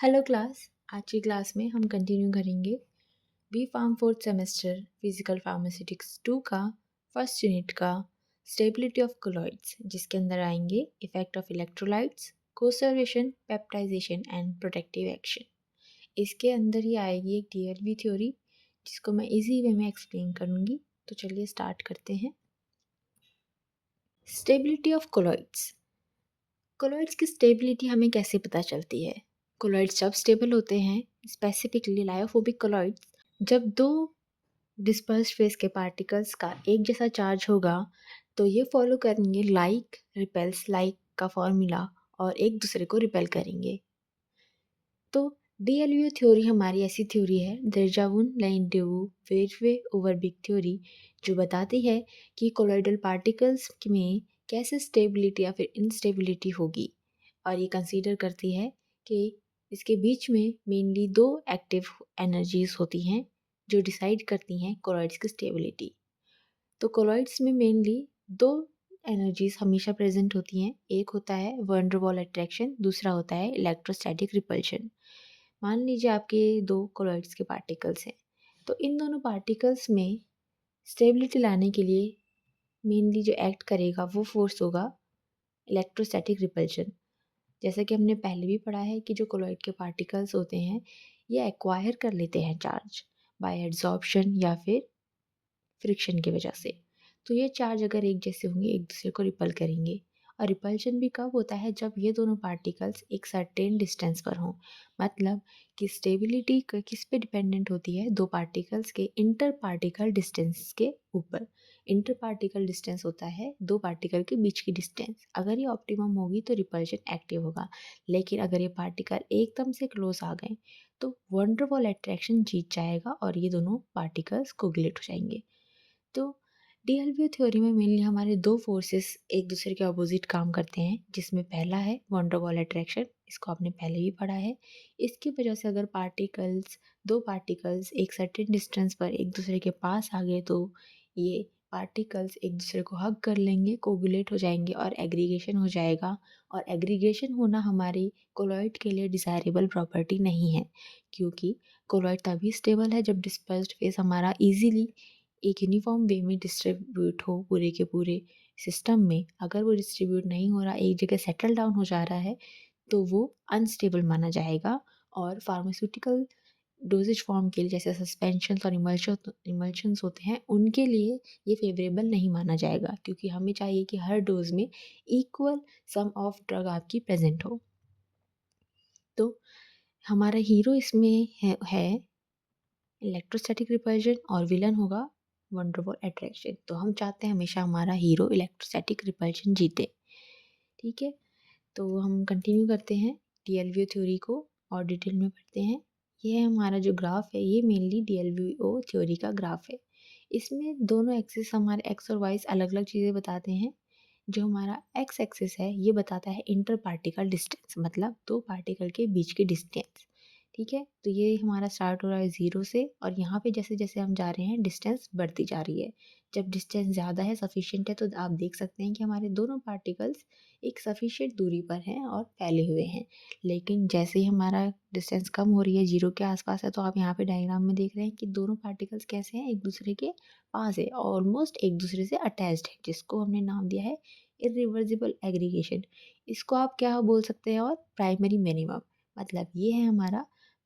Hello class. आज की class में हम कंटिन्यू करेंगे B pharm fourth semester physical pharmaceutics 2 का फर्स्ट यूनिट का स्टेबिलिटी ऑफ कोलॉइड्स, जिसके अंदर आएंगे effect of electrolytes, coacervation, peptization and protective action. इसके अंदर ही आएगी एक डीएलवी थ्योरी, जिसको मैं इजी वे में एक्सप्लेन करूँगी। तो चलिए स्टार्ट करते हैं। Stability of colloids. कोलॉइड्स की स्टेबिलिटी हमें कैसे पता चलती है? कोलॉइड्स जब स्टेबल होते हैं, स्पेसिफिकली लायोफोबिक कोलॉइड्स, जब दो डिस्पर्स्ड फेस के पार्टिकल्स का एक जैसा चार्ज होगा तो ये फॉलो करेंगे लाइक रिपेल्स लाइक का फॉर्मूला और एक दूसरे को रिपेल करेंगे। तो डीएलयू थ्योरी हमारी ऐसी थ्योरी है, दर्जावुन लाइनडेवु वेरवे ओवरबिक थ्योरी, जो बताती है कि कोलॉइडल पार्टिकल्स में कैसे स्टेबिलिटी या फिर इनस्टेबिलिटी होगी, और ये कंसीडर करती है कि इसके बीच में मेनली दो एक्टिव एनर्जीज होती हैं जो डिसाइड करती हैं कोलॉइड्स की स्टेबिलिटी। तो कोलॉइड्स में मेनली दो एनर्जीज हमेशा प्रेजेंट होती हैं। एक होता है वैन डर वाल अट्रैक्शन, दूसरा होता है इलेक्ट्रोस्टैटिक रिपल्शन। मान लीजिए आपके दो कोलॉइड्स के पार्टिकल्स हैं, तो इन दोनों पार्टिकल्स में स्टेबिलिटी लाने के लिए मेनली जो एक्ट करेगा वो फोर्स होगा इलेक्ट्रोस्टैटिक रिपल्शन। जैसा कि हमने पहले भी पढ़ा है कि जो कोलॉइड के पार्टिकल्स होते हैं ये एक्वायर कर लेते हैं चार्ज बाय एड्सॉर्प्शन या फिर फ्रिक्शन की वजह से। तो ये चार्ज अगर एक जैसे होंगे एक दूसरे को रिपल करेंगे। और रिपल्शन भी कब होता है? जब ये दोनों पार्टिकल्स एक सर्टेन डिस्टेंस पर हों। मतलब कि स्टेबिलिटी किस पे डिपेंडेंट होती है? दो पार्टिकल्स के इंटर पार्टिकल डिस्टेंस के ऊपर। इंटर पार्टिकल डिस्टेंस होता है दो पार्टिकल के बीच की डिस्टेंस। अगर ये ऑप्टिमम होगी तो रिपल्शन एक्टिव होगा, लेकिन अगर ये पार्टिकल एकदम से क्लोज आ गए तो वैन डर वाल अट्रैक्शन जीत जाएगा और ये दोनों पार्टिकल्स कोगुलेट हो जाएंगे। तो डीएलवी थ्योरी में मेनली हमारे दो फोर्सेस एक दूसरे के अपोजिट काम करते हैं, जिसमें पहला है वैन डर वाल अट्रैक्शन। इसको आपने पहले भी पढ़ा है। इसकी वजह से अगर दो पार्टिकल्स एक सर्टेन डिस्टेंस पर एक दूसरे के पास आ गए तो ये पार्टिकल्स एक दूसरे को हग कर लेंगे, कोगुलेट हो जाएंगे और एग्रीगेशन हो जाएगा। और एग्रीगेशन होना हमारी कोलॉइड के लिए डिज़ायरेबल प्रॉपर्टी नहीं है, क्योंकि कोलॉइड तभी स्टेबल है जब डिस्पर्स्ड फेस हमारा इजीली एक यूनिफॉर्म वे में डिस्ट्रीब्यूट हो पूरे के पूरे सिस्टम में। अगर वो डिस्ट्रीब्यूट नहीं हो रहा, एक जगह सेटल डाउन हो जा रहा है, तो वो अनस्टेबल माना जाएगा। और फार्मास्यूटिकल डोजेज फॉर्म के लिए जैसे सस्पेंशन और इमल्शंस होते हैं, उनके लिए ये फेवरेबल नहीं माना जाएगा, क्योंकि हमें चाहिए कि हर डोज में इक्वल सम ऑफ ड्रग आपकी प्रेजेंट हो। तो हमारा हीरो इसमें है इलेक्ट्रोस्टैटिक रिपल्शन और विलन होगा वैन डर वाल अट्रैक्शन। तो हम चाहते हैं हमेशा हमारा हीरो इलेक्ट्रोस्टैटिक रिपल्शन जीते। ठीक है, तो हम कंटिन्यू करते हैं डीएलवीओ थ्योरी को और डिटेल में पढ़ते हैं। ये हमारा जो ग्राफ है ये मेनली डीएलवीओ थ्योरी का ग्राफ है। इसमें दोनों एक्सिस हमारे एक्स और वाई अलग अलग चीज़ें बताते हैं। जो हमारा एक्स एक्सिस है ये बताता है इंटर पार्टिकल डिस्टेंस, मतलब दो पार्टिकल के बीच की डिस्टेंस। ठीक है, तो ये हमारा स्टार्ट हो रहा है 0 से और यहाँ पे जैसे जैसे हम जा रहे हैं डिस्टेंस बढ़ती जा रही है। जब डिस्टेंस ज़्यादा है, सफिशिएंट है, तो आप देख सकते हैं कि हमारे दोनों पार्टिकल्स एक सफिशिएंट दूरी पर हैं और फैले हुए हैं। लेकिन जैसे ही हमारा डिस्टेंस कम हो रही है, 0 के आसपास है, तो आप यहाँ पे डायग्राम में देख रहे हैं कि दोनों पार्टिकल्स कैसे हैं, एक दूसरे के पास है, ऑलमोस्ट एक दूसरे से अटैच्ड है, जिसको हमने नाम दिया है इरिवर्सिबल एग्रीगेशन। इसको आप क्या बोल सकते हैं? और प्राइमरी मिनिमम। मतलब ये है हमारा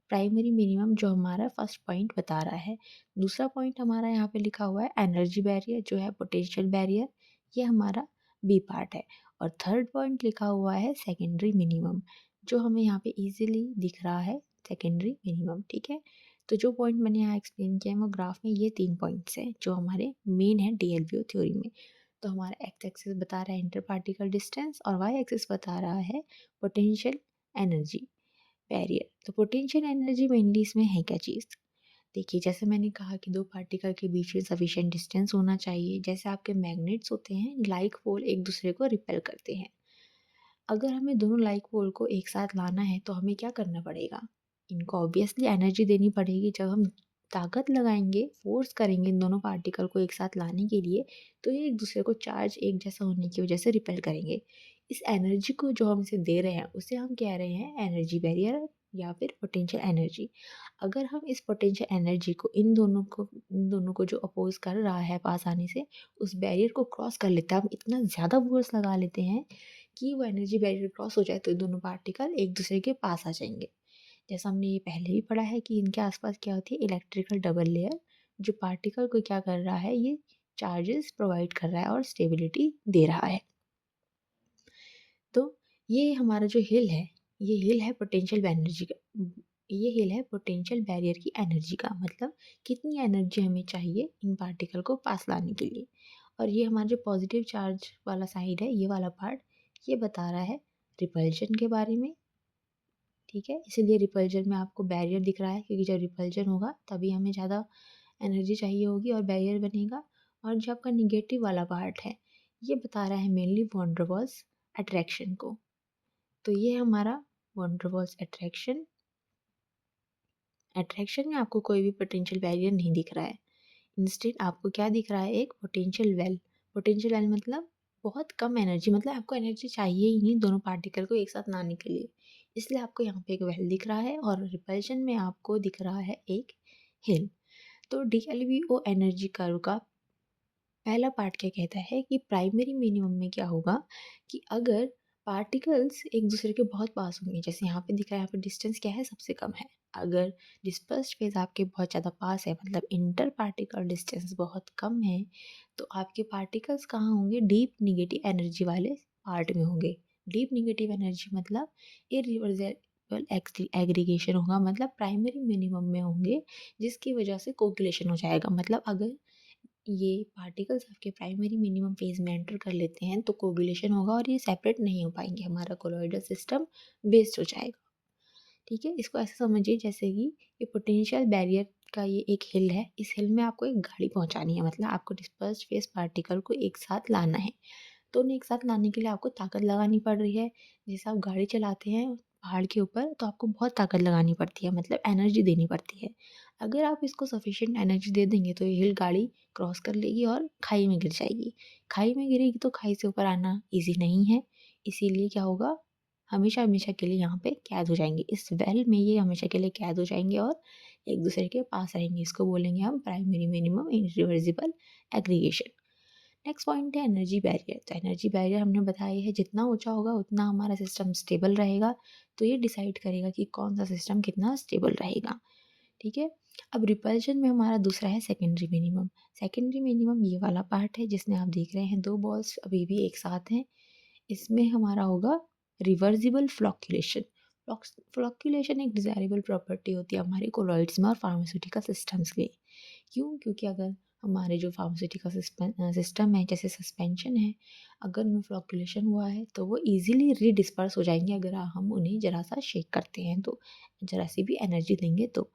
प्राइमरी मिनिमम, जो हमारा फर्स्ट पॉइंट बता रहा है। दूसरा पॉइंट हमारा यहाँ पे लिखा हुआ है एनर्जी बैरियर, जो है पोटेंशियल बैरियर, ये हमारा बी पार्ट है। और थर्ड पॉइंट लिखा हुआ है सेकेंडरी मिनिमम, जो हमें यहाँ पे इजीली दिख रहा है सेकेंडरी मिनिमम। ठीक है, तो जो पॉइंट मैंने यहाँ एक्सप्लेन किया है वो ग्राफ में ये 3 पॉइंट्स हैं जो हमारे मेन है डीएलवीओ थ्योरी में। तो हमारा एक्स एक्सिस बता रहा है इंटर पार्टिकल डिस्टेंस और वाई एक्सिस बता रहा है पोटेंशियल एनर्जी बैरियर। तो पोटेंशियल एनर्जी मेनली इसमें है क्या चीज़? देखिए, जैसे मैंने कहा कि दो पार्टिकल के बीच में सफिशिएंट डिस्टेंस होना चाहिए। जैसे आपके मैग्नेट्स होते हैं, लाइक पोल एक दूसरे को रिपेल करते हैं। अगर हमें दोनों लाइक पोल को एक साथ लाना है तो हमें क्या करना पड़ेगा? इनको ऑब्वियसली एनर्जी देनी पड़ेगी। जब हम ताकत लगाएंगे, फोर्स करेंगे इन दोनों पार्टिकल को एक साथ लाने के लिए, तो ये एक दूसरे को चार्ज एक जैसा होने की वजह से रिपेल करेंगे। इस एनर्जी को जो हम इसे दे रहे हैं उसे हम कह रहे हैं एनर्जी बैरियर या फिर पोटेंशियल एनर्जी। अगर हम इस पोटेंशियल एनर्जी को इन दोनों को जो अपोज कर रहा है पास आने से, उस बैरियर को क्रॉस कर लेता है, हम इतना ज़्यादा फोर्स लगा लेते हैं कि वो एनर्जी बैरियर क्रॉस हो जाए तो ये दोनों पार्टिकल एक दूसरे के पास आ जाएंगे। जैसा हमने ये पहले भी पढ़ा है कि इनके आसपास क्या होती है, इलेक्ट्रिकल डबल लेयर, जो पार्टिकल को क्या कर रहा है, ये चार्जेस प्रोवाइड कर रहा है और स्टेबिलिटी दे रहा है। तो ये हमारा जो हिल है, ये हिल है पोटेंशियल एनर्जी का, ये हिल है पोटेंशियल बैरियर की एनर्जी का, मतलब कितनी एनर्जी हमें चाहिए इन पार्टिकल को पास लाने के लिए। और ये हमारा जो पॉजिटिव चार्ज वाला साइड है, ये वाला पार्ट, ये बता रहा है रिपल्जन के बारे में। ठीक है, इसीलिए रिपल्जन में आपको बैरियर दिख रहा है, क्योंकि जब रिपल्जन होगा तभी हमें ज़्यादा एनर्जी चाहिए होगी और बैरियर बनेगा। और जो आपका निगेटिव वाला पार्ट है, ये बता रहा है mainly van der Waals attraction को। तो ये हमारा van der Waals attraction. Attraction में आपको कोई भी पोटेंशियल बैरियर नहीं दिख रहा है, इंस्टेड आपको क्या दिख रहा है, एक पोटेंशियल वेल। पोटेंशियल वेल मतलब बहुत कम एनर्जी, मतलब आपको एनर्जी चाहिए ही नहीं दोनों पार्टिकल को एक साथ लाने के लिए, इसलिए आपको यहाँ पे एक वेल दिख रहा है। और रिपल्शन में आपको दिख रहा है एक हिल। तो DLVO एनर्जी कर्व का पहला पार्ट क्या कहता है कि प्राइमरी मिनिमम में क्या होगा, कि अगर पार्टिकल्स एक दूसरे के बहुत पास होंगे, जैसे यहाँ पे दिख रहा है, यहाँ पे डिस्टेंस क्या है, सबसे कम है। अगर डिस्पर्स्ड फेज आपके बहुत ज़्यादा पास है, मतलब इंटर पार्टिकल डिस्टेंस बहुत कम है, तो आपके पार्टिकल्स कहाँ होंगे, डीप निगेटिव एनर्जी वाले पार्ट में होंगे। डीप निगेटिव एनर्जी मतलब इरिवर्सिबल एग्रीगेशन होगा, मतलब प्राइमरी मिनिमम में होंगे, जिसकी वजह से कोगुलेशन हो जाएगा। मतलब अगर ये पार्टिकल्स आपके प्राइमरी मिनिमम फेज में एंटर कर लेते हैं तो कोगुलेशन होगा और ये सेपरेट नहीं हो पाएंगे, हमारा कोलॉइडल सिस्टम वेस्ट हो जाएगा। ठीक है, इसको ऐसे समझिए जैसे कि ये पोटेंशियल बैरियर का ये एक हिल है, इस हिल में आपको एक गाड़ी पहुंचानी है, मतलब आपको डिस्पर्स्ड फेज पार्टिकल को एक साथ लाना है। तो उन्हें एक साथ लाने के लिए आपको ताकत लगानी पड़ रही है। जैसे आप गाड़ी चलाते हैं पहाड़ के ऊपर, तो आपको बहुत ताकत लगानी पड़ती है, मतलब एनर्जी देनी पड़ती है। अगर आप इसको सफिशिएंट एनर्जी दे देंगे तो ये हिल गाड़ी क्रॉस कर लेगी और खाई में गिर जाएगी। खाई में गिरेगी तो खाई से ऊपर आना ईजी नहीं है, इसीलिए क्या होगा, हमेशा हमेशा के लिए यहाँ पे कैद हो जाएंगे, इस वेल में ये हमेशा के लिए कैद हो जाएंगे और एक दूसरे के पास रहेंगे। इसको बोलेंगे हम primary minimum irreversible aggregation. Next point है एनर्जी बैरियर। तो एनर्जी बैरियर हमने बताया है, जितना ऊंचा होगा उतना हमारा सिस्टम स्टेबल रहेगा। तो ये डिसाइड करेगा कि कौन सा सिस्टम कितना स्टेबल रहेगा। ठीक है, अब रिपल्शन में हमारा दूसरा है सेकेंडरी मिनिमम। सेकेंडरी मिनिमम ये वाला पार्ट है जिसमें आप देख रहे हैं दो बॉल्स अभी भी एक साथ हैं। इसमें हमारा होगा रिवर्सिबल फ्लॉक्यूलेशन। फ्लॉक्यूलेशन एक डिजायरेबल प्रॉपर्टी होती है हमारे कोलॉइड्स में और फार्मास्यूटिकल सिस्टम्स के। क्यों, क्योंकि अगर हमारे जो फार्मास्यूटिकल सिस्टम है, जैसे सस्पेंशन है, अगर उनमें फ्लॉक्यूलेशन हुआ है तो वो इजीली रीडिस्पर्स हो जाएंगे अगर हम उन्हें ज़रा सा शेक करते हैं, तो ज़रा सी भी एनर्जी देंगे तो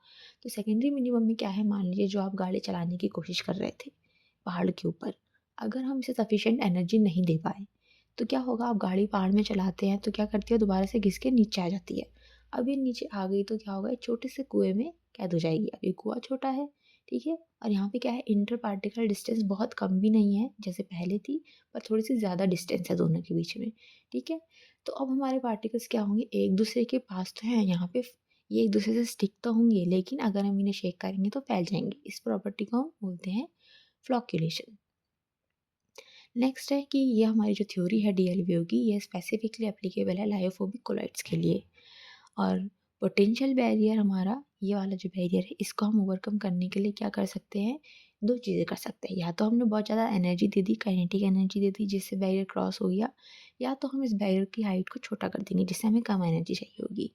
सेकेंडरी मिनिमम में क्या है, मान लीजिए जो आप गाड़ी चलाने की कोशिश कर रहे थे पहाड़ के ऊपर, अगर हम इसे सफिशिएंट एनर्जी नहीं दे पाए तो क्या होगा, आप गाड़ी पहाड़ में चलाते हैं तो क्या करती है, दोबारा से घिस के नीचे आ जाती है। अब ये नीचे आ गई तो क्या होगा, एक छोटे से कुएं में कैद हो जाएगी। अब ये कुआं छोटा है, ठीक है, और यहाँ पे क्या है, इंटर पार्टिकल डिस्टेंस बहुत कम भी नहीं है जैसे पहले थी, पर थोड़ी सी ज़्यादा डिस्टेंस है दोनों के बीच में। ठीक है, तो अब हमारे पार्टिकल्स क्या होंगे, एक दूसरे के पास तो हैं यहाँ पे, ये एक दूसरे से स्टिक तो होंगे, लेकिन अगर हम इन्हें शेक करेंगे तो फैल जाएंगे। इस प्रॉपर्टी को हम बोलते हैं फ्लॉक्यूलेशन। नेक्स्ट है कि ये हमारी जो थ्योरी है DLVO की, ये स्पेसिफिकली एप्लीकेबल है लायोफोबिक कोलॉइड्स के लिए। और पोटेंशियल बैरियर हमारा ये वाला जो बैरियर है, इसको हम ओवरकम करने के लिए क्या कर सकते हैं, दो चीज़ें कर सकते हैं। या तो हमने बहुत ज़्यादा एनर्जी दे दी, काइनेटिक एनर्जी दे दी जिससे बैरियर क्रॉस हो गया, या तो हम इस बैरियर की हाइट को छोटा कर देंगे जिससे हमें कम एनर्जी चाहिए होगी।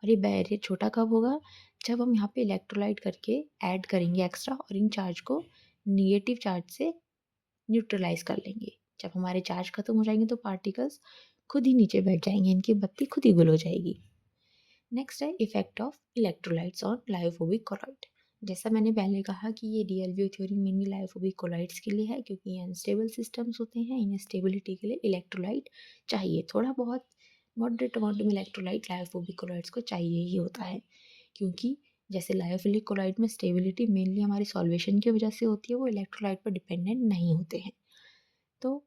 और ये बैरियर छोटा कब होगा, जब हम यहाँ पे इलेक्ट्रोलाइट करके ऐड करेंगे एक्स्ट्रा और इन चार्ज को निगेटिव चार्ज से न्यूट्रलाइज कर लेंगे। जब हमारे चार्ज खत्म हो जाएंगे तो पार्टिकल्स खुद ही नीचे बैठ जाएंगे, इनकी बत्ती खुद ही गुल हो जाएगी। नेक्स्ट है effect of electrolytes on lyophobic colloid. जैसा मैंने पहले कहा कि ये DLVO theory mainly lyophobic colloids के लिए है, क्योंकि ये अनस्टेबल सिस्टम्स होते हैं, इन्हें स्टेबिलिटी के लिए इलेक्ट्रोलाइट चाहिए, थोड़ा बहुत मॉडरेट अमाउंट में इलेक्ट्रोलाइट लायोफोबिक कोलॉइड्स को चाहिए ही होता है। क्योंकि जैसे लायोफिलिक कोलॉइड में स्टेबिलिटी मेनली हमारी सॉल्वेशन की वजह से होती है, वो इलेक्ट्रोलाइट पर डिपेंडेंट नहीं होते हैं। तो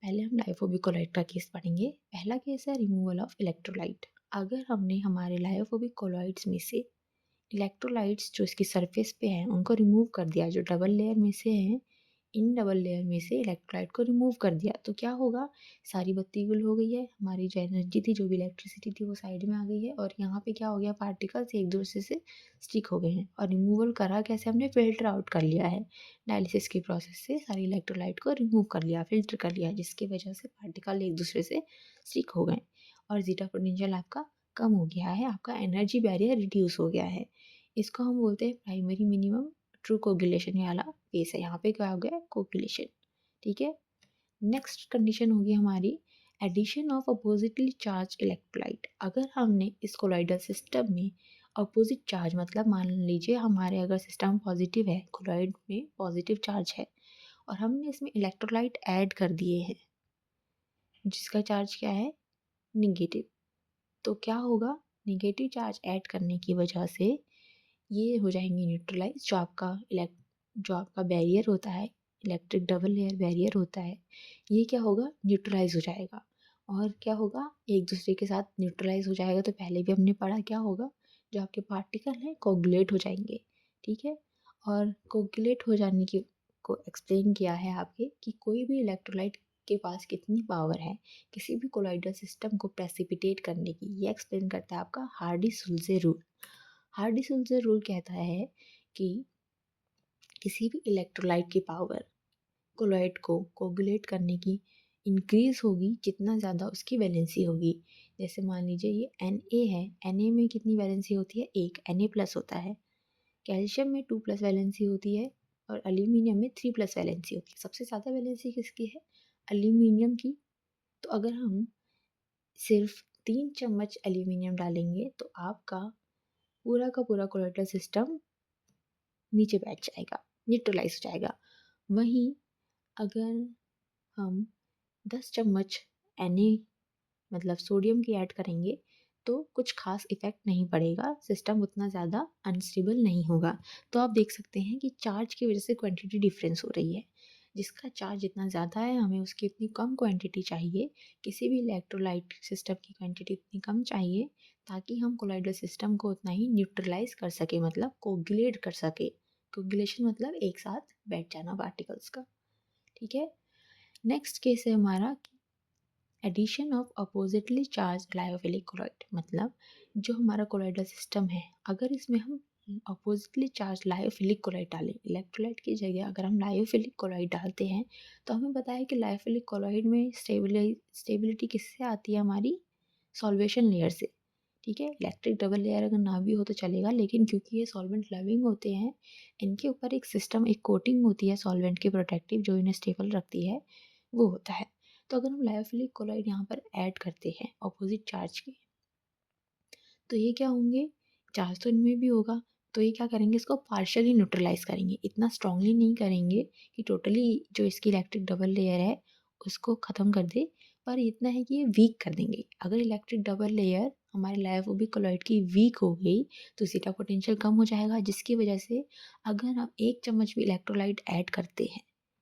पहले हम लायोफोबिक कोलॉइड का केस पढ़ेंगे। पहला केस है रिमूवल ऑफ इलेक्ट्रोलाइट। अगर हमने हमारे लायोफोबिक कोलॉइड्स में से इलेक्ट्रोलाइट्स जो इसकी सरफेस पे हैं उनको रिमूव कर दिया, जो डबल लेयर में से हैं, इन डबल लेयर में से इलेक्ट्रोलाइट को रिमूव कर दिया, तो क्या होगा, सारी बत्ती गुल हो गई है, हमारी जो एनर्जी थी, जो भी इलेक्ट्रिसिटी थी वो साइड में आ गई है, और यहाँ पे क्या हो गया, पार्टिकल्स एक दूसरे से स्टिक हो गए हैं। और रिमूवल करा कैसे, हमने फिल्टर आउट कर लिया है, डायलिसिस की प्रोसेस से सारी इलेक्ट्रोलाइट को रिमूव कर लिया, फिल्टर कर लिया, जिसकी वजह से पार्टिकल एक दूसरे से स्टिक हो गए और जीटा पोटेंशियल आपका कम हो गया है, आपका एनर्जी बैरियर रिड्यूस हो गया है। इसको हम बोलते हैं प्राइमरी मिनिमम ट्रू कोगुलेशन वाला केस है। यहाँ पे क्या हो गया, कोगुलेशन। ठीक है, नेक्स्ट कंडीशन होगी हमारी addition of oppositely charge electrolyte. अगर हमने इस कोलॉइडल सिस्टम में अपोजिट चार्ज, मतलब मान लीजिए हमारे अगर सिस्टम पॉजिटिव है, कोलॉइड में पॉजिटिव चार्ज है, और हमने इसमें इलेक्ट्रोलाइट ऐड कर दिए हैं जिसका चार्ज क्या है, निगेटिव, तो क्या होगा, निगेटिव चार्ज ऐड करने की वजह से ये हो जाएंगे न्यूट्रलाइज, जो आपका बैरियर होता है, इलेक्ट्रिक डबल लेयर बैरियर होता है, ये क्या होगा, न्यूट्रलाइज हो जाएगा। और क्या होगा, एक दूसरे के साथ न्यूट्रलाइज हो जाएगा, तो पहले भी हमने पढ़ा क्या होगा, जो आपके पार्टिकल हैं कोगुलेट हो जाएंगे। ठीक है, और कोगुलेट हो जाने की को एक्सप्लेन किया है आपके कि कोई भी इलेक्ट्रोलाइट के पास कितनी पावर है किसी भी कोलॉइडल सिस्टम को प्रेसिपिटेट करने की, ये एक्सप्लेन करता है आपका हार्डी-सुल्ज़े रूल। हार्डी-सुल्ज़े रूल कहता है कि किसी भी इलेक्ट्रोलाइट की पावर कोलॉइड को कोगुलेट करने की इंक्रीज होगी जितना ज़्यादा उसकी वैलेंसी होगी। जैसे मान लीजिए ये Na है, Na में कितनी वैलेंसी होती है, एक, Na प्लस होता है। कैल्शियम में 2 प्लस वैलेंसी होती है और एल्यूमिनियम में 3 प्लस वैलेंसी होती है। सबसे ज़्यादा वैलेंसी किसकी है, एल्यूमिनियम की। तो अगर हम सिर्फ 3 चम्मच एल्यूमिनियम डालेंगे तो आपका पूरा का पूरा कोलॉइडल सिस्टम नीचे बैठ जाएगा, न्यूट्रलाइज हो जाएगा। वहीं अगर हम 10 चम्मच Na मतलब सोडियम की ऐड करेंगे तो कुछ खास इफ़ेक्ट नहीं पड़ेगा, सिस्टम उतना ज़्यादा अनस्टेबल नहीं होगा। तो आप देख सकते हैं कि चार्ज की वजह से क्वांटिटी डिफरेंस हो रही है। जिसका चार्ज जितना ज़्यादा है हमें उसकी उतनी कम क्वांटिटी चाहिए, किसी भी इलेक्ट्रोलाइट सिस्टम की क्वांटिटी उतनी कम चाहिए ताकि हम कोलॉइडल सिस्टम को उतना ही न्यूट्रलाइज कर सके, मतलब कोगुलेट कर सके। कोगुलेशन मतलब एक साथ बैठ जाना पार्टिकल्स का। ठीक है, नेक्स्ट केस है हमारा addition of oppositely charge lyophilic colloid. मतलब जो हमारा कोलॉइडल सिस्टम है, अगर इसमें हम अपोजिटली चार्ज लायोफिलिक कोलॉइड डालें, इलेक्ट्रोलाइट की जगह अगर हम लायोफिलिक कोलॉइड डालते हैं, तो हमें पता है कि लायोफिलिक कोलॉइड में स्टेबिलिटी किससे आती है, हमारी सॉल्वेशन लेयर से। ठीक है, इलेक्ट्रिक डबल लेयर अगर ना भी हो तो चलेगा, लेकिन क्योंकि ये सॉल्वेंट लविंग होते हैं, इनके ऊपर एक सिस्टम, एक कोटिंग होती है सॉल्वेंट की प्रोटेक्टिव, जो इन्हें स्टेबल रखती है, वो होता है। तो अगर हम लायोफिलिक कोलॉइड यहाँ पर ऐड करते हैं ऑपोजिट चार्ज के, तो ये क्या होंगे, चार्ज तो इनमें भी होगा, तो ये क्या करेंगे, इसको पार्शियली न्यूट्रलाइज करेंगे, इतना स्ट्रांगली नहीं करेंगे कि टोटली जो इसकी इलेक्ट्रिक डबल लेयर है उसको ख़त्म कर दे, पर इतना है कि ये वीक कर देंगे। अगर इलेक्ट्रिक डबल लेयर हमारे लायोफोबिक कोलॉइड की वीक हो गई तो जीटा पोटेंशियल कम हो जाएगा, जिसकी वजह से अगर हम 1 चम्मच भी इलेक्ट्रोलाइट ऐड करते हैं,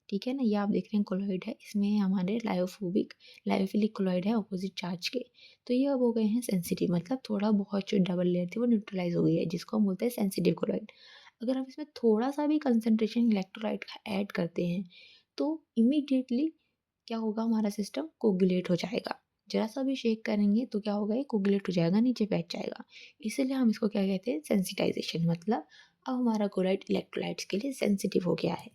ठीक है ना, ये आप देख रहे हैं कोलॉइड है, इसमें हमारे लायोफिलिक कोलॉइड है अपोजिट चार्ज के, तो ये अब हो गए हैं सेंसिटिव, मतलब थोड़ा बहुत जो डबल लेयर थी वो न्यूट्रलाइज हो गई है, जिसको हम बोलते हैं सेंसिटिव कोलॉइड। अगर हम इसमें थोड़ा सा भी कंसनट्रेशन इलेक्ट्रोलाइट का ऐड करते हैं तो इमीडिएटली क्या होगा, हमारा सिस्टम कोगुलेट हो जाएगा। जरा सा भी शेक करेंगे तो क्या होगा, ये कोगुलेट हो जाएगा, नीचे बैठ जाएगा। इसीलिए हम इसको क्या कहते हैं, सेंसिटाइजेशन, मतलब अब हमारा कोलॉइड इलेक्ट्रोलाइट्स के लिए सेंसिटिव हो गया है।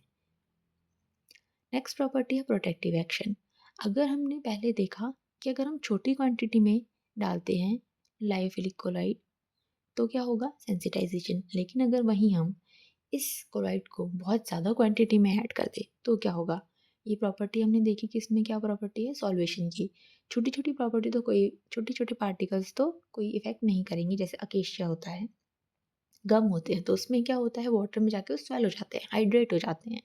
नेक्स्ट प्रॉपर्टी है प्रोटेक्टिव एक्शन। अगर हमने पहले देखा कि अगर हम छोटी क्वांटिटी में डालते हैं लायोफिलिक कोलॉइड तो क्या होगा, सेंसिटाइजेशन, लेकिन अगर वहीं हम इस कोलॉइड को बहुत ज़्यादा क्वांटिटी में ऐड कर दें तो क्या होगा, ये प्रॉपर्टी हमने देखी कि इसमें क्या प्रॉपर्टी है, सॉल्वेशन की। छोटी छोटी प्रॉपर्टी तो कोई, छोटे छोटे पार्टिकल्स तो कोई इफेक्ट नहीं करेंगी, जैसे अकेशिया होता है, गम होते हैं, तो उसमें क्या होता है, वाटर में जाके वो स्वेल हो जाते हैं, हाइड्रेट हो जाते हैं।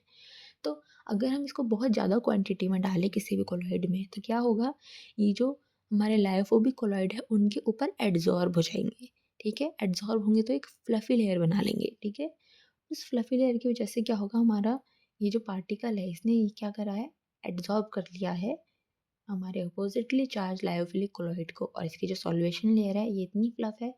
तो अगर हम इसको बहुत ज़्यादा क्वांटिटी में डालें किसी भी कोलॉइड में तो क्या होगा, ये जो हमारे लायोफोबिक कोलॉइड है उनके ऊपर एड्जॉर्ब हो जाएंगे। ठीक है, एड्जॉर्ब होंगे तो एक फ्लफी लेयर बना लेंगे। ठीक है, उस फ्लफी लेयर की वजह से क्या होगा, हमारा ये जो पार्टिकल है इसने ये क्या करा है, एड्जॉर्ब कर लिया है हमारे अपोजिटली चार्ज लायोफिलिक कोलॉइड को, और इसकी जो सॉल्वेशन लेयर है ये इतनी फ्लफ है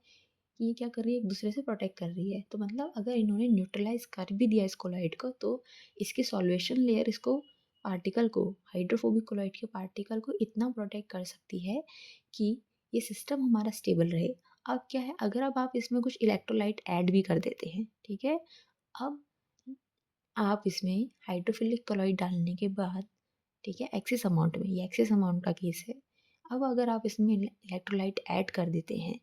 कि ये क्या कर रही है, एक दूसरे से प्रोटेक्ट कर रही है। तो मतलब अगर इन्होंने न्यूट्रलाइज कर भी दिया इस कोलॉइड को, तो इसकी सॉल्वेशन लेयर इसको पार्टिकल को, हाइड्रोफोबिक कोलॉइड के पार्टिकल को इतना प्रोटेक्ट कर सकती है कि ये सिस्टम हमारा स्टेबल रहे। अब क्या है, अगर अब आप इसमें कुछ इलेक्ट्रोलाइट ऐड भी कर देते हैं, ठीक है, अब आप इसमें हाइड्रोफिलिक कोलॉइड डालने के बाद, ठीक है, एक्सेस अमाउंट में, ये एक्सेस अमाउंट का केस है। अब अगर आप इसमें इलेक्ट्रोलाइट ऐड कर देते हैं,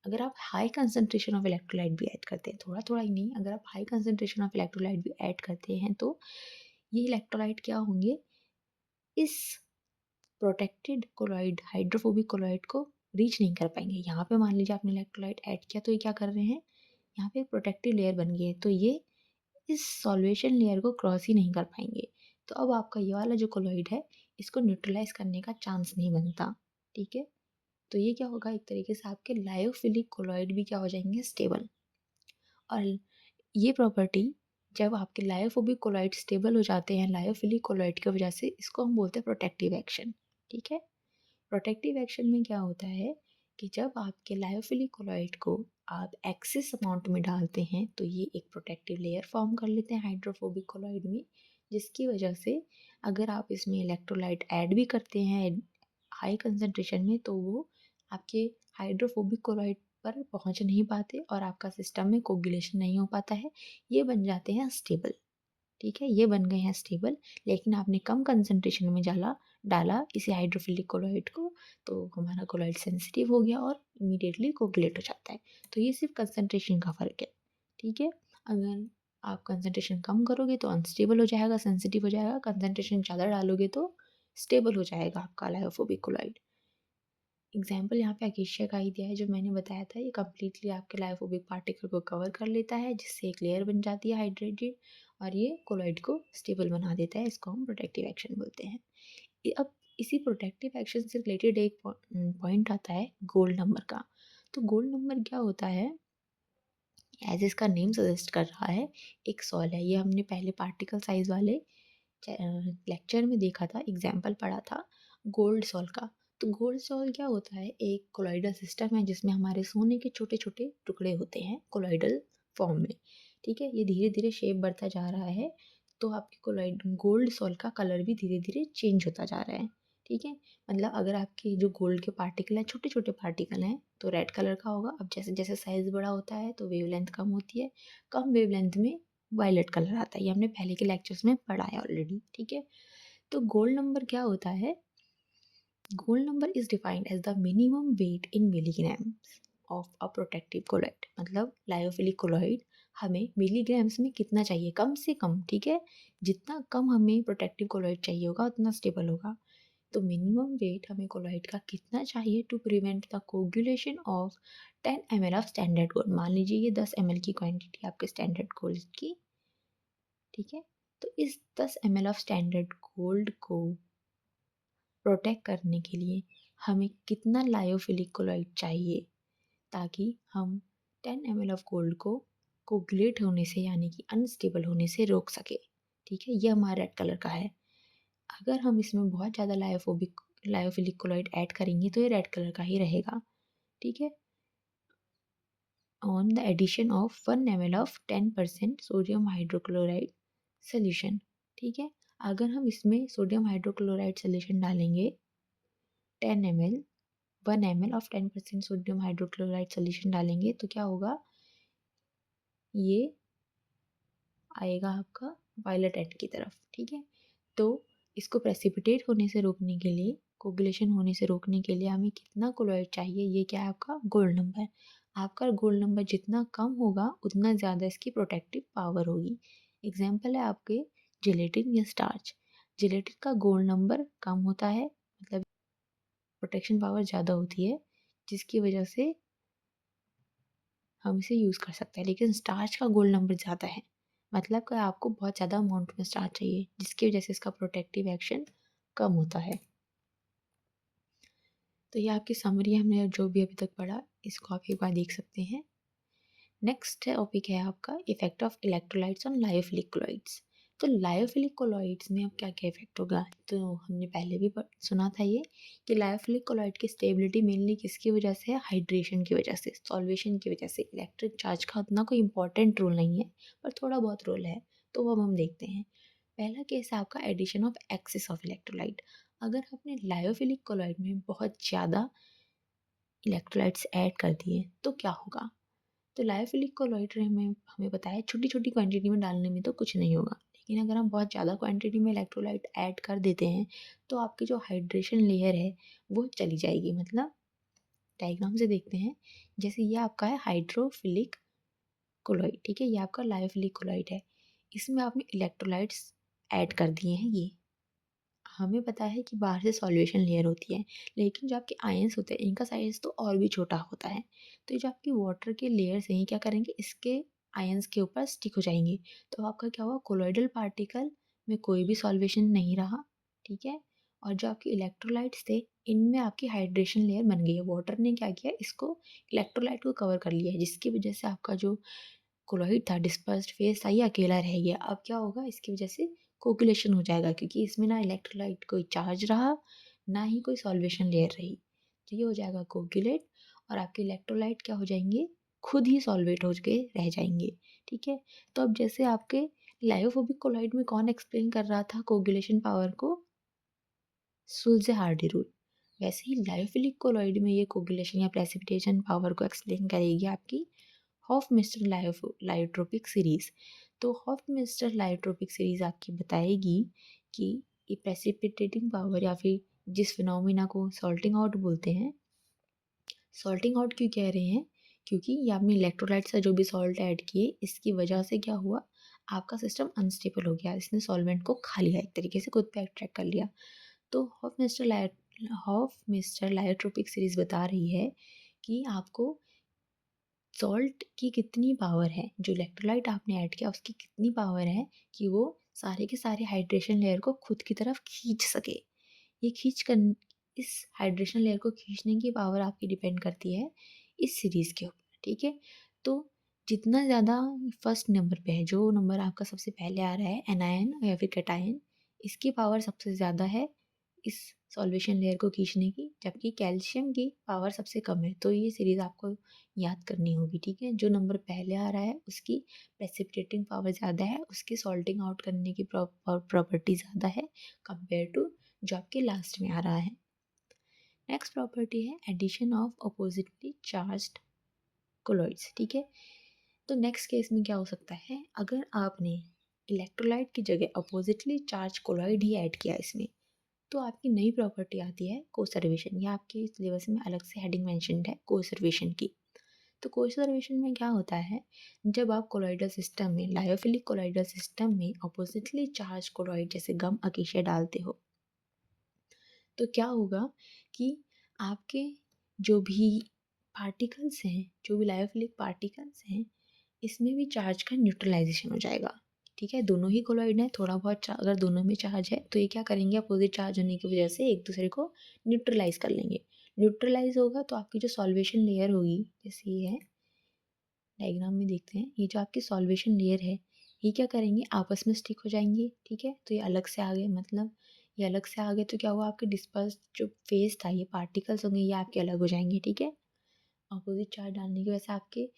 अगर आप हाई कंसंट्रेशन ऑफ इलेक्ट्रोलाइट भी ऐड करते हैं, थोड़ा थोड़ा ही नहीं, अगर आप हाई कंसंट्रेशन ऑफ इलेक्ट्रोलाइट भी ऐड करते हैं, तो ये इलेक्ट्रोलाइट क्या होंगे, इस प्रोटेक्टेड कोलॉइड, हाइड्रोफोबिक कोलॉइड को रीच नहीं कर पाएंगे। यहाँ पे मान लीजिए आपने इलेक्ट्रोलाइट ऐड किया, तो ये क्या कर रहे हैं, यहाँ पे एक प्रोटेक्टिव लेयर बन गई है, तो ये इस सॉल्वेशन लेयर को क्रॉस ही नहीं कर पाएंगे। तो अब आपका ये वाला जो कोलॉइड है, इसको न्यूट्रलाइज करने का चांस नहीं बनता, ठीक है। तो ये क्या होगा, एक तरीके से आपके लायोफिलिक कोलॉइड भी क्या हो जाएंगे, स्टेबल। और ये प्रॉपर्टी, जब आपके लायोफोबिक कोलॉइड स्टेबल हो जाते हैं लायोफिलिक कोलॉइड की वजह से, इसको हम बोलते हैं प्रोटेक्टिव एक्शन, ठीक है। प्रोटेक्टिव एक्शन में क्या होता है कि जब आपके लायोफिलिक कोलॉइड को आप एक्सेस अमाउंट में डालते हैं, तो ये एक प्रोटेक्टिव लेयर फॉर्म कर लेते हैं हाइड्रोफोबिक कोलॉइड में, जिसकी वजह से अगर आप इसमें इलेक्ट्रोलाइट ऐड भी करते हैं हाई कंसंट्रेशन में, तो वो आपके हाइड्रोफोबिक कोलॉइड पर पहुंच नहीं पाते और आपका सिस्टम में कोगुलेशन नहीं हो पाता है, ये बन जाते हैं स्टेबल, ठीक है, ये बन गए हैं स्टेबल। लेकिन आपने कम कंसंट्रेशन में डाला इसी हाइड्रोफिलिक कोलॉइड को, तो हमारा कोलॉइड सेंसिटिव हो गया और इमीडिएटली कोगुलेट हो जाता है। तो ये सिर्फ कंसंट्रेशन का फ़र्क है, ठीक है। अगर आप कंसंट्रेशन कम करोगे तो अनस्टेबल हो जाएगा, सेंसिटिव हो जाएगा, कंसंट्रेशन ज़्यादा डालोगे तो स्टेबल हो जाएगा आपका लायोफोबिक कोलॉइड। एग्जाम्पल यहाँ पे अकेशिया का ही दिया है, जो मैंने बताया था, ये कम्प्लीटली आपके लायोफोबिक पार्टिकल को कवर कर लेता है, जिससे एक लेयर बन जाती है हाइड्रेटेड, और ये कोलॉइड को स्टेबल बना देता है। इसको हम प्रोटेक्टिव एक्शन बोलते हैं। अब इसी प्रोटेक्टिव एक्शन से रिलेटेड एक पॉइंट आता है गोल्ड नंबर का। तो गोल्ड नंबर क्या होता है, एज इसका नेम सजेस्ट कर रहा है, एक सॉल है। ये हमने पहले पार्टिकल साइज वाले लेक्चर में देखा था, एग्जाम्पल पढ़ा था गोल्ड सॉल का। तो गोल्ड सॉल क्या होता है, एक कोलॉइडल सिस्टम है जिसमें हमारे सोने के छोटे छोटे टुकड़े होते हैं कोलॉइडल फॉर्म में, ठीक है। ये धीरे धीरे शेप बढ़ता जा रहा है, तो आपके कोलॉइड गोल्ड सॉल का कलर भी धीरे धीरे चेंज होता जा रहा है, ठीक है। मतलब अगर आपके जो गोल्ड के पार्टिकल हैं, छोटे छोटे पार्टिकल हैं, तो रेड कलर का होगा। अब जैसे जैसे साइज़ बड़ा होता है तो वेवलेंथ कम होती है, कम वेवलेंथ में वायलेट कलर आता है। ये हमने पहले के लेक्चर्स में पढ़ा है ऑलरेडी, ठीक है। तो गोल्ड नंबर क्या होता है, gold number is defined as the minimum weight in milligram of a protective colloid. मतलब लायोफिलिक कोलॉइड हमें मिलीग्राम्स में कितना चाहिए, कम से कम, ठीक है। जितना कम हमें प्रोटेक्टिव कोलॉइड चाहिए होगा उतना स्टेबल होगा। तो मिनिमम वेट हमें कोलॉइड का कितना चाहिए to prevent the coagulation of 10 ml of standard gold. मान लीजिए ये 10 ml की क्वांटिटी आपके स्टैंडर्ड गोल्ड की, ठीक है। तो इस 10 ml ऑफ स्टैंडर्ड गोल्ड को प्रोटेक्ट करने के लिए हमें कितना लायोफिलिक कोलॉइड चाहिए, ताकि हम 10 ml ऑफ गोल्ड को कोगुलेट होने से, यानी कि अनस्टेबल होने से रोक सके, ठीक है। ये हमारा रेड कलर का है। अगर हम इसमें बहुत ज़्यादा लायोफिलिक कोलॉइड ऐड करेंगे तो ये रेड कलर का ही रहेगा, ठीक है। On the addition of 1 ml of 10% sodium hydrochloride solution, ठीक है। अगर हम इसमें सोडियम हाइड्रोक्लोराइड सोल्यूशन डालेंगे 10 ml, 1 ml of 10% sodium hydrochloride solution डालेंगे, तो क्या होगा, ये आएगा आपका वायलेट एंड की तरफ, ठीक है। तो इसको प्रेसिपिटेट होने से रोकने के लिए, कोगुलेशन होने से रोकने के लिए हमें कितना कोलॉइड चाहिए, ये क्या है आपका गोल्ड नंबर। आपका गोल्ड नंबर जितना कम होगा उतना ज़्यादा इसकी प्रोटेक्टिव पावर होगी। एग्जाम्पल है आपके जिलेटिन या स्टार्च। जिलेटिन का गोल्ड नंबर कम होता है, मतलब प्रोटेक्शन पावर ज़्यादा होती है, जिसकी वजह से हम इसे यूज़ कर सकते हैं। लेकिन स्टार्च का गोल्ड नंबर ज़्यादा है, मतलब कि आपको बहुत ज़्यादा अमाउंट में स्टार्च चाहिए, जिसकी वजह से इसका प्रोटेक्टिव एक्शन कम होता है। तो ये आपकी समरी है, हमने जो भी अभी तक पढ़ा इसको आप एक बार देख सकते हैं। नेक्स्ट टॉपिक है आपका effect of electrolytes on lyophilic colloids. तो लायोफिलिक कोलॉइड्स में अब क्या-क्या इफ़ेक्ट होगा? तो हमने पहले भी सुना था ये कि लायोफिलिक कोलॉइड की स्टेबिलिटी मेनली किसकी वजह से है? हाइड्रेशन की वजह से, सॉल्वेशन की वजह से। इलेक्ट्रिक चार्ज का उतना कोई इम्पोर्टेंट रोल नहीं है, पर थोड़ा बहुत रोल है, तो वो अब हम देखते हैं। पहला केस है आपका addition of excess of electrolyte. अगर आपने लायोफिलिक कोलॉइड में बहुत ज़्यादा इलेक्ट्रोलाइट्स ऐड कर दिए, तो क्या होगा? तो लायोफिलिक कोलॉइड में हमें पता है छोटी-छोटी क्वांटिटी में डालने में तो कुछ नहीं होगा। लेकिन अगर हम बहुत ज़्यादा क्वांटिटी में इलेक्ट्रोलाइट ऐड कर देते हैं, तो आपकी जो हाइड्रेशन लेयर है, वो चली जाएगी। मतलब डायग्राम से देखते हैं, जैसे ये आपका है हाइड्रोफिलिक कोलॉइड, ठीक है? ये आपका लायोफिलिक कोलॉइड है। इसमें आपने इलेक्ट्रोलाइट्स ऐड कर दिए हैं ये। हमें पता है कि बाहर से सॉल्यूशन लेयर होती है, लेकिन जो आपके आयंस होते हैं इनका साइज़ तो और भी छोटा होता है। तो ये जो आपकी वाटर के लेयर्स हैं ये क्या करेंगे, इसके आयंस के ऊपर स्टिक हो जाएंगे। तो आपका क्या हुआ, कोलॉइडल पार्टिकल में कोई भी सॉल्वेशन नहीं रहा, ठीक है? और जो आपके इलेक्ट्रोलाइट्स थे इनमें आपकी हाइड्रेशन लेयर बन गई है। वाटर ने क्या किया, इसको इलेक्ट्रोलाइट को कवर कर लिया है, जिसकी वजह से आपका जो कोलॉइड था, डिस्पर्स्ड फेस था, ये अकेला रह गया। अब क्या होगा, इसकी वजह से कोगुलेशन हो जाएगा, क्योंकि इसमें ना इलेक्ट्रोलाइट कोई चार्ज रहा, ना ही कोई सॉल्वेशन लेयर रही। तो ये हो जाएगा कोगुलेट, और आपके इलेक्ट्रोलाइट क्या हो जाएंगे, खुद ही सॉल्वेट हो के रह जाएंगे, ठीक है? तो अब जैसे आपके लायोफोबिक कोलॉइड में कौन एक्सप्लेन कर रहा था कोगुलेशन पावर को, सुल्जे हार्डी रूल। वैसे ही लायोफिलिक कोलॉइड में ये कोगुलेशन या प्रेसिपिटेशन पावर को एक्सप्लेन करेगी आपकी हॉफमिस्टर लायोट्रोपिक सीरीज़। तो हॉफमिस्टर लायोट्रोपिक सीरीज़ आपकी बताएगी कि ये प्रेसिपिटेटिंग पावर या फिर जिस फिनोमिना को सॉल्टिंग आउट बोलते हैं, सॉल्टिंग आउट क्यों कह रहे हैं, क्योंकि ये आपने इलेक्ट्रोलाइट से जो भी सॉल्ट ऐड किए इसकी वजह से क्या हुआ, आपका सिस्टम अनस्टेबल हो गया, इसने सॉल्वेंट को खा लिया, एक तरीके से खुद पे अट्रैक्ट कर लिया। तो हॉफमिस्टर लायोट्रोपिक सीरीज़ बता रही है कि आपको सॉल्ट की कितनी पावर है, जो इलेक्ट्रोलाइट आपने ऐड किया उसकी कितनी पावर है कि वो सारे के सारे हाइड्रेशन लेयर को खुद की तरफ खींच सके। ये खींच कर इस हाइड्रेशन लेयर को खींचने की पावर आपकी डिपेंड करती है इस सीरीज़ के ऊपर, ठीक है? तो जितना ज़्यादा फर्स्ट नंबर पे है, जो नंबर आपका सबसे पहले आ रहा है एनायन या फिर कैटायन, इसकी पावर सबसे ज़्यादा है इस सॉल्वेशन लेयर को खींचने की, जबकि कैल्शियम की पावर सबसे कम है। तो ये सीरीज़ आपको याद करनी होगी, ठीक है? जो नंबर पहले आ रहा है उसकी प्रेसिपिटेटिंग पावर ज़्यादा है, उसकी सॉल्टिंग आउट करने की प्रॉपर्टी ज़्यादा है कंपेयर टू जो आपके लास्ट में आ रहा है। नेक्स्ट प्रॉपर्टी है addition of oppositely charged colloids, ठीक है? तो नेक्स्ट केस में क्या हो सकता है, अगर आपने इलेक्ट्रोलाइट की जगह अपोजिटली चार्ज कोलॉइड ही ऐड किया इसमें, तो आपकी नई प्रॉपर्टी आती है कोसर्वेशन। ये आपके सिलेबस में अलग से हेडिंग मेंशन्ड है कोसर्वेशन की। तो कोसर्वेशन में क्या होता है, जब आप कोलॉइडल सिस्टम में, लायोफिलिक कोलॉइडल सिस्टम में अपोजिटली चार्ज कोलॉइड जैसे गम अकेशिया डालते हो, तो क्या होगा कि आपके जो भी पार्टिकल्स हैं, जो भी लायोफिलिक पार्टिकल्स हैं, इसमें भी चार्ज का न्यूट्रलाइजेशन हो जाएगा, ठीक है? दोनों ही कोलॉइड हैं, थोड़ा बहुत अगर दोनों में चार्ज है तो ये क्या करेंगे, अपोजिट चार्ज होने की वजह से एक दूसरे को न्यूट्रलाइज कर लेंगे। न्यूट्रलाइज होगा तो आपकी जो सॉल्वेशन लेयर होगी, जैसे ये है, डायग्राम में देखते हैं, ये जो आपकी सॉल्वेशन लेयर है, ये क्या करेंगे, आपस में स्टिक हो जाएंगे, ठीक है? तो ये अलग से आ गए, मतलब ये अलग से आ गए तो क्या हुआ, आपके डिस्पर्स जो फेस था, ये पार्टिकल्स होंगे, ये आपके अलग हो जाएंगे, ठीक है? अपोजिट चार्ज डालने की वजह से आपके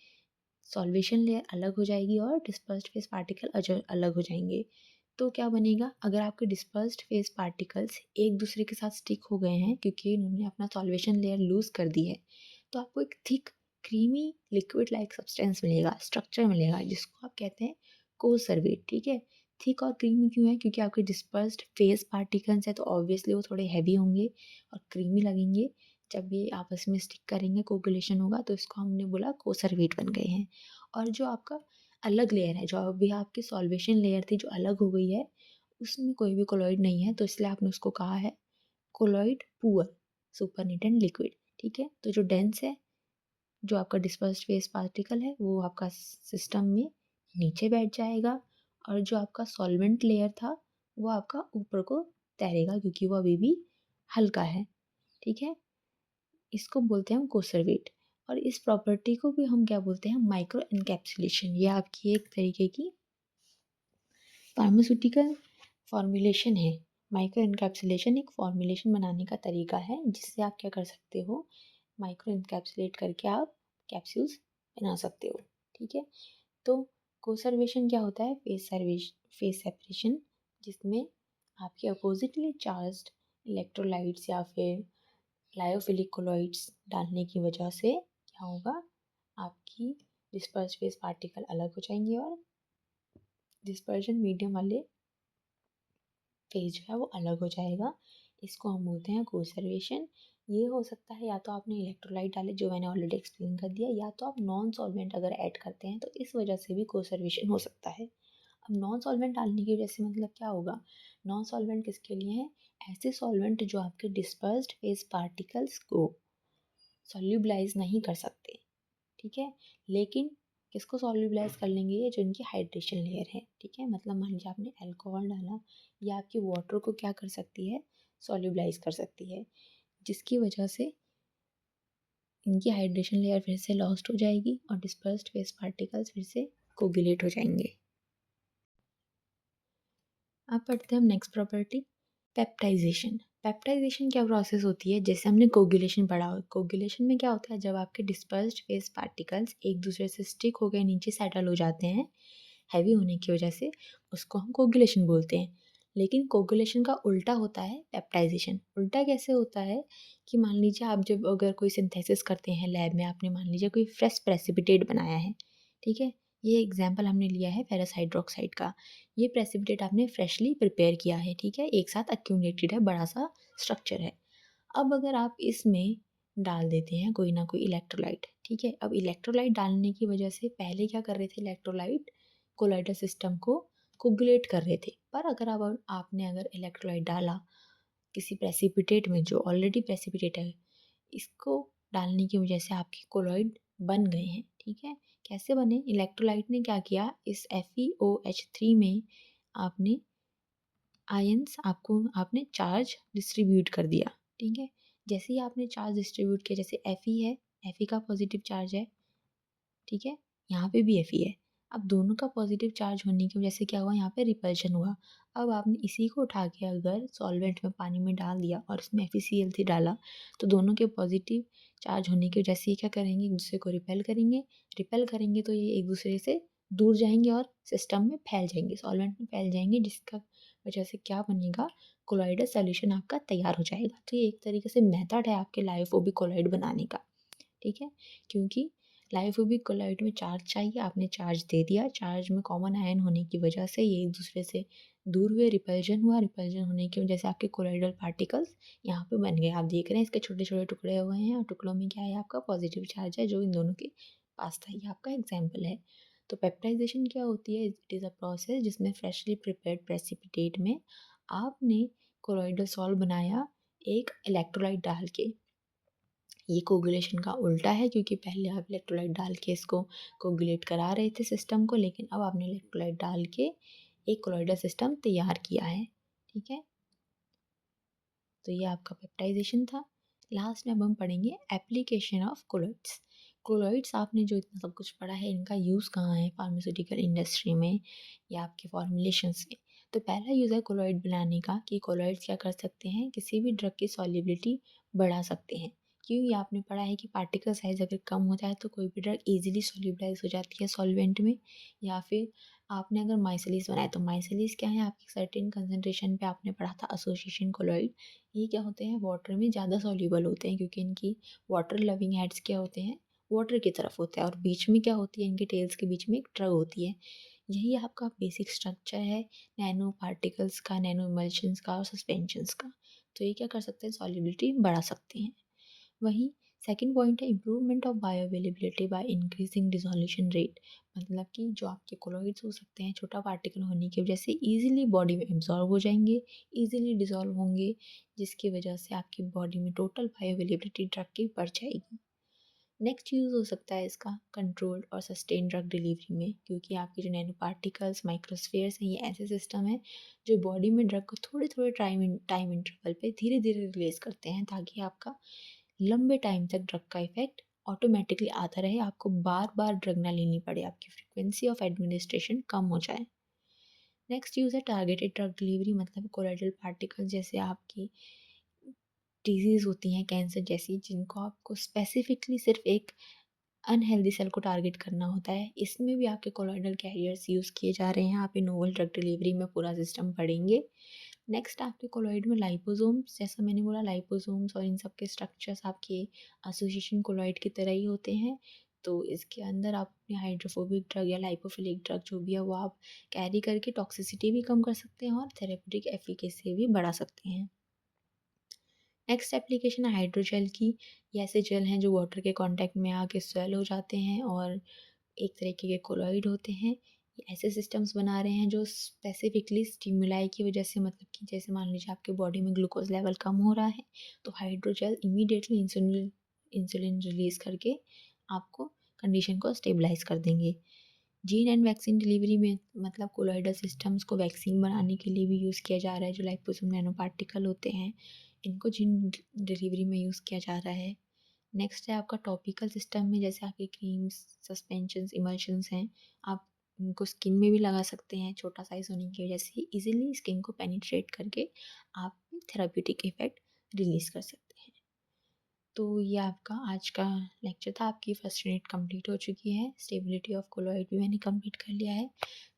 सॉल्वेशन लेयर अलग हो जाएगी और डिस्पर्स्ड फेस पार्टिकल अलग हो जाएंगे। तो क्या बनेगा, अगर आपके डिस्पर्स्ड फेस पार्टिकल्स एक दूसरे के साथ स्टिक हो गए हैं क्योंकि इन्होंने अपना सॉल्वेशन लेयर लूज़ कर दी है, तो आपको एक thick creamy liquid like substance मिलेगा, स्ट्रक्चर मिलेगा, जिसको आप कहते हैं कोसर्वेट, ठीक है? थिक और क्रीमी क्यों है, क्योंकि आपके डिस्पर्स्ड फेस पार्टिकल्स है तो ऑब्वियसली वो थोड़े हैवी होंगे और क्रीमी लगेंगे। जब ये आपस में स्टिक करेंगे, कोगुलेशन होगा, तो इसको हमने बोला कोसर्वेट बन गए हैं। और जो आपका अलग लेयर है, जो अभी आपकी सॉल्वेशन लेयर थी जो अलग हो गई है, उसमें कोई भी कोलॉइड नहीं है, तो इसलिए आपने उसको कहा है कोलॉइड पुअर सुपरनेटेंट लिक्विड, ठीक है? तो जो डेंस है, जो आपका डिस्पर्स्ड फेस पार्टिकल है, वो आपका सिस्टम में नीचे बैठ जाएगा, और जो आपका सॉल्वेंट लेयर था वो आपका ऊपर को तैरेगा, क्योंकि वो अभी भी हल्का है, ठीक है? इसको बोलते हैं हम कोसर्वेट। और इस प्रॉपर्टी को भी हम क्या बोलते हैं, माइक्रो एनकैप्सुलेशन। ये आपकी एक तरीके की फार्मास्यूटिकल फॉर्मुलेशन है। माइक्रो इनकैप्सुलेशन एक फॉर्मुलेशन बनाने का तरीका है जिससे आप क्या कर सकते हो, माइक्रो इनकैप्सुलेट करके आप कैप्सूल्स बना सकते हो। ठीक है, तो कोसर्वेशन क्या होता है, फेस सेपरेशन, जिसमें आपके अपोजिटली चार्ज्ड इलेक्ट्रोलाइट्स या फिर लायोफिलिक कोलॉइड्स डालने की वजह से क्या होगा, आपकी डिस्पर्स फेस पार्टिकल अलग हो जाएंगे और डिस्पर्जन मीडियम वाले फेस जो है वो अलग हो जाएगा। इसको हम बोलते हैं कोसर्वेशन। ये हो सकता है या तो आपने इलेक्ट्रोलाइट डाले, जो मैंने ऑलरेडी एक्सप्लेन कर दिया, या तो आप नॉन सॉल्वेंट अगर ऐड करते हैं तो इस वजह से भी कोसर्वेशन हो सकता है। अब नॉन सॉल्वेंट डालने की वजह से मतलब क्या होगा, नॉन सॉल्वेंट किसके लिए है, ऐसे सॉल्वेंट जो आपके डिस्पर्स्ड फेस पार्टिकल्स को सॉल्यूबलाइज नहीं कर सकते। ठीक है, लेकिन किसको सॉल्यूबलाइज कर लेंगे, ये जो इनकी हाइड्रेशन लेयर है। ठीक है, मतलब मान लीजिए आपने अल्कोहल डाला, ये आपकी वाटर को क्या कर सकती है, सॉल्यूबलाइज कर सकती है, जिसकी वजह से इनकी हाइड्रेशन लेयर फिर से लॉस्ट हो जाएगी और डिस्पर्स्ड फेस पार्टिकल्स फिर से कोगुलेट हो जाएंगे। अब पढ़ते हैं हम नेक्स्ट प्रॉपर्टी, पेप्टाइजेशन। पेप्टाइजेशन क्या प्रोसेस होती है, जैसे हमने कोगुलेशन पढ़ा हो, कोगुलेशन में क्या होता है, जब आपके डिस्पर्स्ड फेस पार्टिकल्स एक दूसरे से स्टिक हो गए नीचे सेटल हो जाते हैं हैवी होने की वजह से, उसको हम कोगुलेशन बोलते हैं। लेकिन कोगुलेशन का उल्टा होता है पेप्टाइजेशन। उल्टा कैसे होता है कि मान लीजिए आप जब अगर कोई सिंथेसिस करते हैं लैब में, आपने मान लीजिए कोई फ्रेश प्रेसिपिटेट बनाया है। ठीक है, ये एग्जाम्पल हमने लिया है फेरस हाइड्रोक्साइड का। ये प्रेसिपिटेट आपने फ्रेशली प्रिपेयर किया है, ठीक है, एक साथ अक्यूमुलेटेड है, बड़ा सा स्ट्रक्चर है। अब अगर आप इसमें डाल देते हैं कोई ना कोई इलेक्ट्रोलाइट, ठीक है, अब इलेक्ट्रोलाइट डालने की वजह से पहले क्या कर रहे थे, इलेक्ट्रोलाइट कोलाइडल सिस्टम को कोगुलेट कर रहे थे। पर अगर अब आपने अगर इलेक्ट्रोलाइट डाला किसी प्रेसिपिटेट में जो ऑलरेडी प्रेसिपिटेट है, इसको डालने की वजह से आपके कोलॉइड बन गए हैं। ठीक है, कैसे बने, इलेक्ट्रोलाइट ने क्या किया, इस FeOH3 में आपने आयंस आपने चार्ज डिस्ट्रीब्यूट कर दिया। ठीक है, जैसे ही आपने चार्ज डिस्ट्रीब्यूट किया, जैसे Fe है, Fe का पॉजिटिव चार्ज है, ठीक है, यहाँ पे भी Fe है। अब दोनों का पॉजिटिव चार्ज होने की वजह से क्या हुआ, यहाँ पे रिपल्शन हुआ। अब आपने इसी को उठा के अगर सॉल्वेंट में पानी में डाल दिया और इसमें FeCl3 डाला, तो दोनों के पॉजिटिव चार्ज होने की वजह से ये क्या करेंगे, एक दूसरे को रिपेल करेंगे तो ये एक दूसरे से दूर जाएंगे और सिस्टम में फैल जाएंगे, सॉल्वेंट में फैल जाएंगे, जिसका वजह से क्या बनेगा, कोलॉइडल सॉल्यूशन आपका तैयार हो जाएगा। तो ये एक तरीके से मेथड है आपके लायोफोबिक कोलॉइड बनाने का। ठीक है, क्योंकि लायोफोबिक कोलॉइड में चार्ज चाहिए, आपने चार्ज दे दिया, चार्ज में कॉमन आयन होने की वजह से ये एक दूसरे से दूर हुए, रिपल्जन हुआ, रिपल्जन होने की वजह से आपके कोलॉइडल पार्टिकल्स यहाँ पे बन गए। आप देख रहे हैं इसके छोटे छोटे टुकड़े हुए हैं और टुकड़ों में क्या है, आपका पॉजिटिव चार्ज है जो इन दोनों के पास था। ये आपका एग्जाम्पल है। तो पेप्टाइजेशन क्या होती है, इट इज़ अ प्रोसेस जिसमें फ्रेशली प्रिपेयर्ड प्रेसिपिटेट में आपने कोलॉइडल सॉल्व बनाया एक इलेक्ट्रोलाइट डाल के। ये कोगुलेशन का उल्टा है, क्योंकि पहले आप इलेक्ट्रोलाइट डाल के इसको कोगुलेट करा रहे थे सिस्टम को, लेकिन अब आपने इलेक्ट्रोलाइट डाल के एक कोलॉइडल सिस्टम तैयार किया है। ठीक है, तो ये आपका पेप्टाइजेशन था। लास्ट में अब हम पढ़ेंगे एप्लीकेशन ऑफ कोलॉइड्स। कोलॉइड्स आपने जो इतना सब कुछ पढ़ा है, इनका यूज़ कहाँ है, फार्मास्यूटिकल इंडस्ट्री में या आपके फॉर्मुलेशंस में। तो पहला यूज़ है कोलॉइड बनाने का, कि कोलॉइड्स क्या कर सकते हैं, किसी भी ड्रग की सॉल्युबिलिटी बढ़ा सकते हैं। क्यों, ये आपने पढ़ा है कि पार्टिकल साइज अगर कम हो जाए तो कोई भी ड्रग इजीली सॉल्युबलाइज हो जाती है सॉल्वेंट में। या फिर आपने अगर माइसेलिस बनाया, तो माइसेलिस क्या है, आपकी सर्टेन कंसनट्रेशन पे आपने पढ़ा था एसोसिएशन कोलॉइड। ये क्या होते हैं, वाटर में ज़्यादा सॉल्युबल होते हैं, क्योंकि इनकी वाटर लविंग हेड्स क्या होते हैं, वाटर की तरफ होते हैं, और बीच में क्या होती है, इनके टेल्स के बीच में एक ड्रग होती है। यही आपका बेसिक स्ट्रक्चर है नैनो पार्टिकल्स का, नैनो इमल्शंस का और सस्पेंशंस का। तो ये क्या कर सकते हैं, सॉल्युबिलिटी बढ़ा सकते हैं। वहीं सेकंड पॉइंट है improvement of bioavailability by increasing dissolution rate. मतलब कि जो आपके कोलॉइड्स हो सकते हैं, छोटा पार्टिकल होने की वजह से ईजिली बॉडी में एब्जॉर्ब हो जाएंगे, ईजिली डिसॉल्व होंगे, जिसकी वजह से आपकी बॉडी में टोटल बायोअवेलेबिलिटी ड्रग की बढ़ जाएगी। नेक्स्ट यूज़ हो सकता है इसका कंट्रोल्ड और सस्टेन ड्रग डिलीवरी में, क्योंकि आपके जो नैनो पार्टिकल्स माइक्रोस्फेयर्स हैं, ये ऐसे सिस्टम है जो बॉडी में ड्रग को थोड़े थोड़े टाइम इंटरवल पे धीरे धीरे रिलीज करते हैं, ताकि आपका लंबे टाइम तक ड्रग का इफेक्ट ऑटोमेटिकली आता रहे, आपको बार बार ड्रग ना लेनी पड़े, आपकी फ्रिक्वेंसी ऑफ एडमिनिस्ट्रेशन कम हो जाए। नेक्स्ट यूज़ है टारगेटेड ड्रग डिलीवरी, मतलब कोलोइडल पार्टिकल जैसे आपकी डिजीज़ होती हैं कैंसर जैसी, जिनको आपको स्पेसिफिकली सिर्फ एक अनहेल्दी सेल को टारगेट करना होता है। इसमें भी आपके कोलॉइडल कैरियर्स यूज़ किए जा रहे हैं। आप ये नोवल ड्रग डिलीवरी में पूरा सिस्टम पढ़ेंगे। नेक्स्ट आपके कोलॉइड में लाइपोसोम्स, जैसा मैंने बोला लाइपोसोम्स और इन सब के स्ट्रक्चर्स आपके एसोसिएशन कोलॉइड की तरह ही होते हैं। तो इसके अंदर आप अपने हाइड्रोफोबिक ड्रग या लाइपोफिलिक ड्रग जो भी है वो आप कैरी करके टॉक्सिसिटी भी कम कर सकते हैं और थेरेप्यूटिक एफिकेसी भी बढ़ा सकते हैं। नेक्स्ट एप्लीकेशन है हाइड्रोजेल की। ये ऐसे जेल हैं जो वाटर के कांटेक्ट में आके स्वेल हो जाते हैं और एक तरीके के कोलॉइड होते हैं। ये ऐसे सिस्टम्स बना रहे हैं जो स्पेसिफिकली स्टिमुलाई की वजह से, मतलब कि जैसे मान लीजिए आपके बॉडी में ग्लूकोज लेवल कम हो रहा है तो hydrogel immediately insulin insulin release करके आपको कंडीशन को स्टेबलाइज कर देंगे। जीन एंड वैक्सीन डिलीवरी में, मतलब कोलॉइडल सिस्टम्स को वैक्सीन बनाने के लिए भी यूज़ किया जा रहा है। जो लाइपोसोम नैनो पार्टिकल होते हैं इनको जीन डिलीवरी में यूज़ किया जा रहा है। नेक्स्ट है आपका टॉपिकल सिस्टम में, जैसे आपके क्रीम्स, सस्पेंशंस, इमल्शंस हैं, आप इनको स्किन में भी लगा सकते हैं। छोटा साइज़ होने की वजह से इजीली स्किन को पेनिट्रेट करके आप थेराप्यूटिक इफ़ेक्ट रिलीज़ कर सकते हैं। तो ये आपका आज का लेक्चर था। आपकी फर्स्ट यूनिट कंप्लीट हो चुकी है। स्टेबिलिटी ऑफ कोलॉइड भी मैंने कंप्लीट कर लिया है।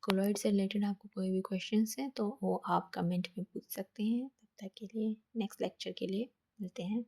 कोलॉइड से रिलेटेड आपको कोई भी क्वेश्चंस हैं तो वो आप कमेंट में पूछ सकते हैं। तब तक के लिए नेक्स्ट लेक्चर के लिए मिलते हैं।